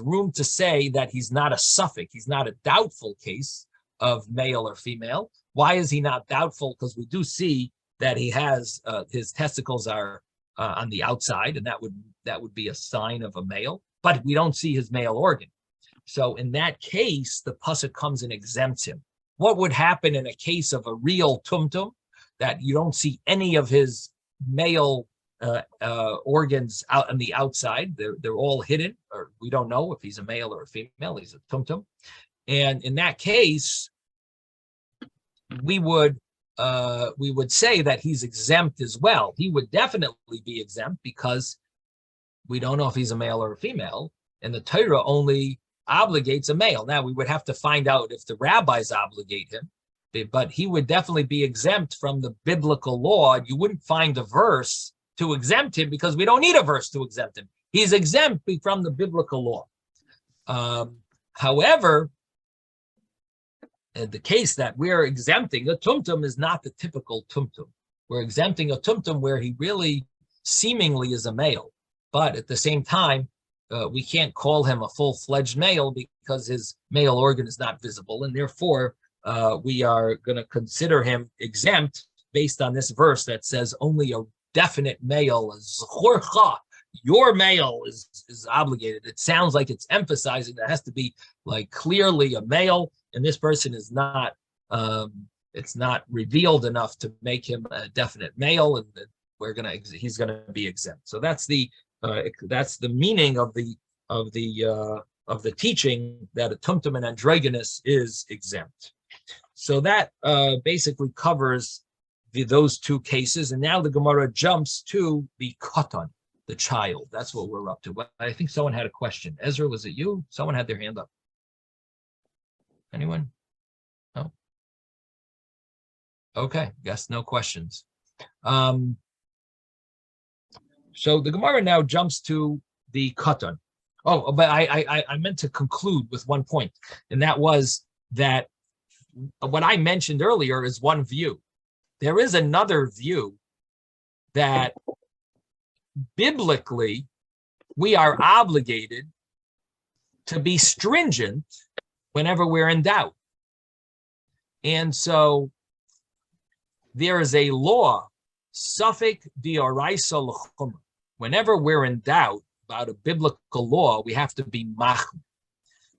room to say that he's not a suffix, he's not a doubtful case of male or female. Why is he not doubtful? Because we do see that he has his testicles are on the outside, and that would be a sign of a male, but we don't see his male organ. So in that case, the pasuk comes and exempts him. What would happen in a case of a real tumtum, that you don't see any of his male organs out on the outside? They're all hidden, or we don't know if he's a male or a female. He's a tumtum, and in that case, we would say that he's exempt as well. He would definitely be exempt because we don't know if he's a male or a female, and the Torah only obligates a male. Now, we would have to find out if the rabbis obligate him, but he would definitely be exempt from the biblical law. You wouldn't find a verse to exempt him because we don't need a verse to exempt him. He's exempt from the biblical law. However, the case that we're exempting a tumtum is not the typical tumtum. We're exempting a tumtum where he really seemingly is a male, but at the same time, we can't call him a full-fledged male because his male organ is not visible, and therefore we are going to consider him exempt based on this verse that says only a definite male is your male is obligated. It sounds like it's emphasizing that it has to be like clearly a male, and this person is not. It's not revealed enough to make him a definite male, and he's gonna be exempt. So that's the meaning of the teaching that a tumtum and androgynous is exempt. So that basically covers those two cases, and now the Gemara jumps to the katan, the child. That's what we're up to. I think someone had a question. Ezra, was it you? Someone had their hand up. Anyone? No? Okay, guess no questions. So the Gemara now jumps to the katan. Oh, but I meant to conclude with one point, and that was that what I mentioned earlier is one view. There is another view that biblically we are obligated to be stringent whenever we're in doubt. And so there is a law, suffix dioraisa l'chumra. Whenever we're in doubt about a biblical law, we have to be machmir.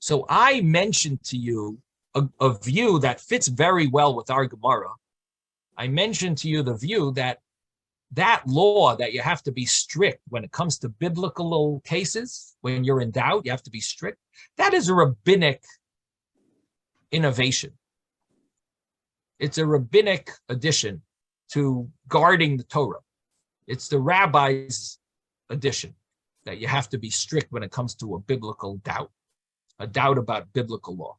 So I mentioned to you a view that fits very well with our Gemara. I mentioned to you the view that law that you have to be strict when it comes to biblical cases, when you're in doubt, you have to be strict. That is a rabbinic innovation. It's a rabbinic addition to guarding the Torah. It's the rabbi's addition that you have to be strict when it comes to a biblical doubt, a doubt about biblical law.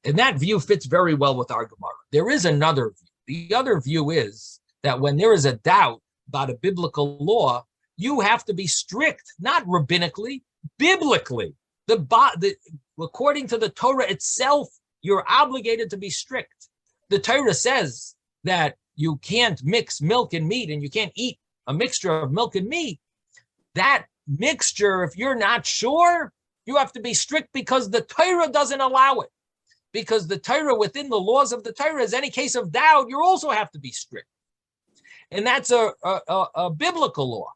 And that view fits very well with our Gemara. There is another view. The other view is that when there is a doubt about a biblical law, you have to be strict, not rabbinically, biblically. According to the Torah itself, you're obligated to be strict. The Torah says that you can't mix milk and meat, and you can't eat a mixture of milk and meat. That mixture, if you're not sure, you have to be strict because the Torah doesn't allow it. Because the Torah, within the laws of the Torah, is any case of doubt, you also have to be strict. And that's a biblical law.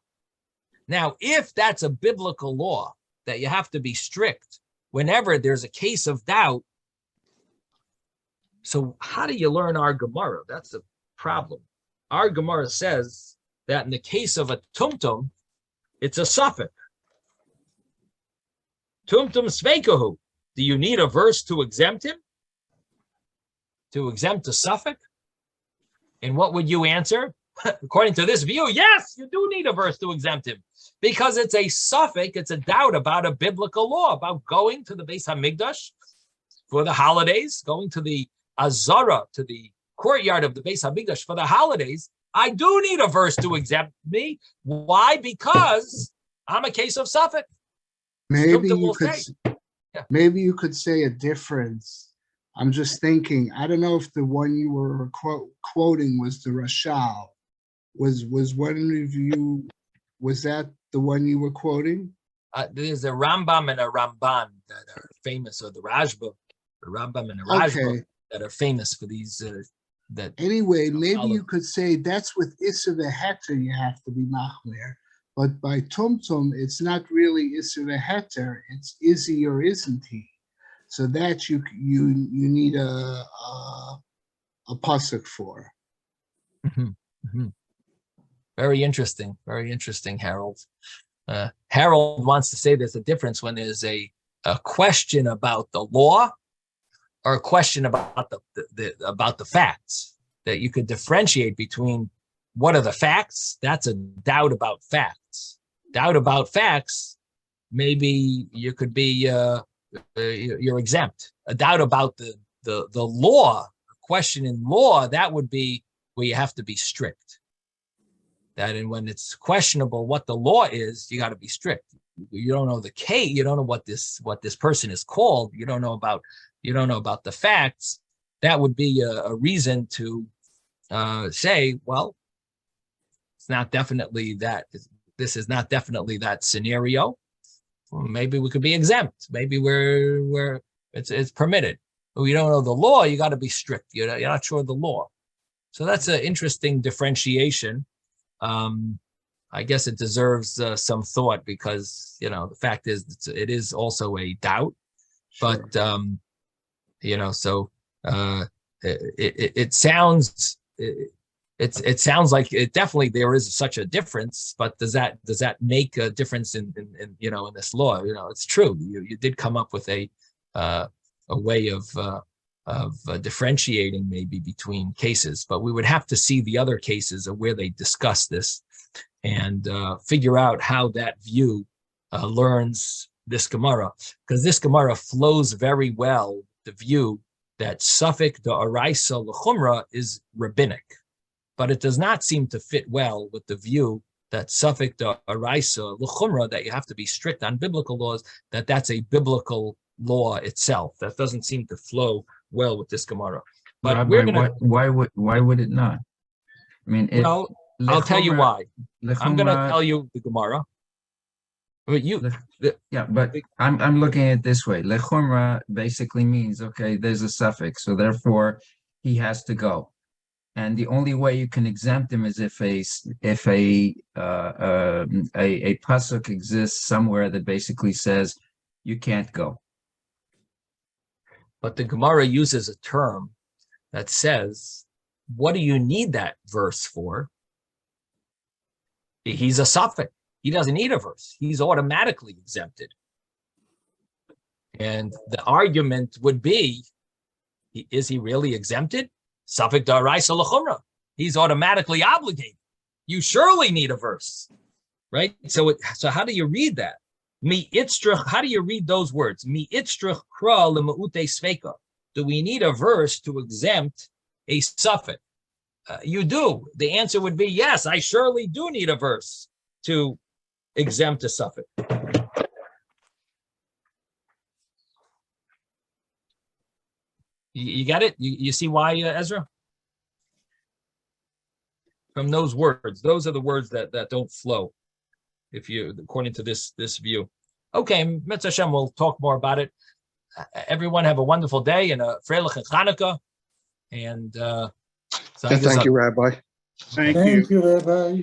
Now, if that's a biblical law, that you have to be strict whenever there's a case of doubt, so how do you learn our Gemara? That's the problem. Our Gemara says that in the case of a tumtum, it's a suffix. Tumtum sveikahu. Do you need a verse to exempt him? To exempt a suffix? And what would you answer? According to this view, yes, you do need a verse to exempt him. Because it's a suffix, it's a doubt about a biblical law, about going to the Beis HaMikdash for the holidays, going to the Azara, to the courtyard of the Beis HaMikdash for the holidays. I do need a verse to exempt me. Why? Because I'm a case of suffix. Maybe you could say a difference. I'm just thinking, I don't know if the one you were quoting was the Rashal. Was one review, was that the one you were quoting? There's a Rambam and a Ramban that are famous, or the Rashba, the Rambam and the Rashba that are famous for these. Anyway, maybe you could say that's with Issa V'Heter you have to be machmer, but by Tumtum it's not really Issa V'Heter, it's is he or isn't he? So that you need a pasuk for. Mm-hmm. Mm-hmm. Very interesting, Harold. Harold wants to say there's a difference when there's a question about the law or a question about the facts, that you could differentiate between what are the facts. That's a doubt about facts. Doubt about facts, maybe you could be you're exempt. A doubt about the law, a question in law, that would be where you have to be strict. That, and when it's questionable what the law is, you got to be strict. You don't know the case. You don't know what this person is called. You don't know about the facts. That would be a reason to say, well, it's not definitely that. This is not definitely that scenario. Well, maybe we could be exempt. Maybe it's permitted. But we don't know the law. You got to be strict. You're not sure of the law. So that's an interesting differentiation. I guess it deserves some thought because, the fact is it is also a doubt, sure. But, so it sounds like it definitely there is such a difference, but does that make a difference in this law? It's true. You did come up with a way of differentiating maybe between cases, but we would have to see the other cases of where they discuss this and figure out how that view learns this Gemara, because this Gemara flows very well the view that suffix d'oraisa l'chumra is rabbinic, but it does not seem to fit well with the view that suffix d'oraisa l'chumra, that you have to be strict on biblical laws, that's a biblical law itself. That doesn't seem to flow well with this Gemara. But Rabbi, why would it not? I mean, I'll tell you why. I'm going to tell you the Gemara. But but I'm looking at it this way. Lechumra basically means, okay, there's a suffix, so therefore he has to go. And the only way you can exempt him is if a pasuk exists somewhere that basically says you can't go. But the Gemara uses a term that says, what do you need that verse for? He's a suffix. He doesn't need a verse. He's automatically exempted. And the argument would be, is he really exempted? Suffix d'oraisa l'chumra. He's automatically obligated. You surely need a verse, right? So how do you read that? How do you read those words? Mi itzrich kra l'ma'ute sveika. do we need a verse to exempt a suffix? You do. The answer would be yes, I surely do need a verse to exempt a suffix. You got it? You see why, Ezra? From those words, those are the words that don't flow, if you, according to this view. Okay, Mitzvah Hashem, we'll talk more about it. Everyone have a wonderful day and a Freilich and Chanukah. And Thank you, Rabbi. Thank you. Thank you, Rabbi.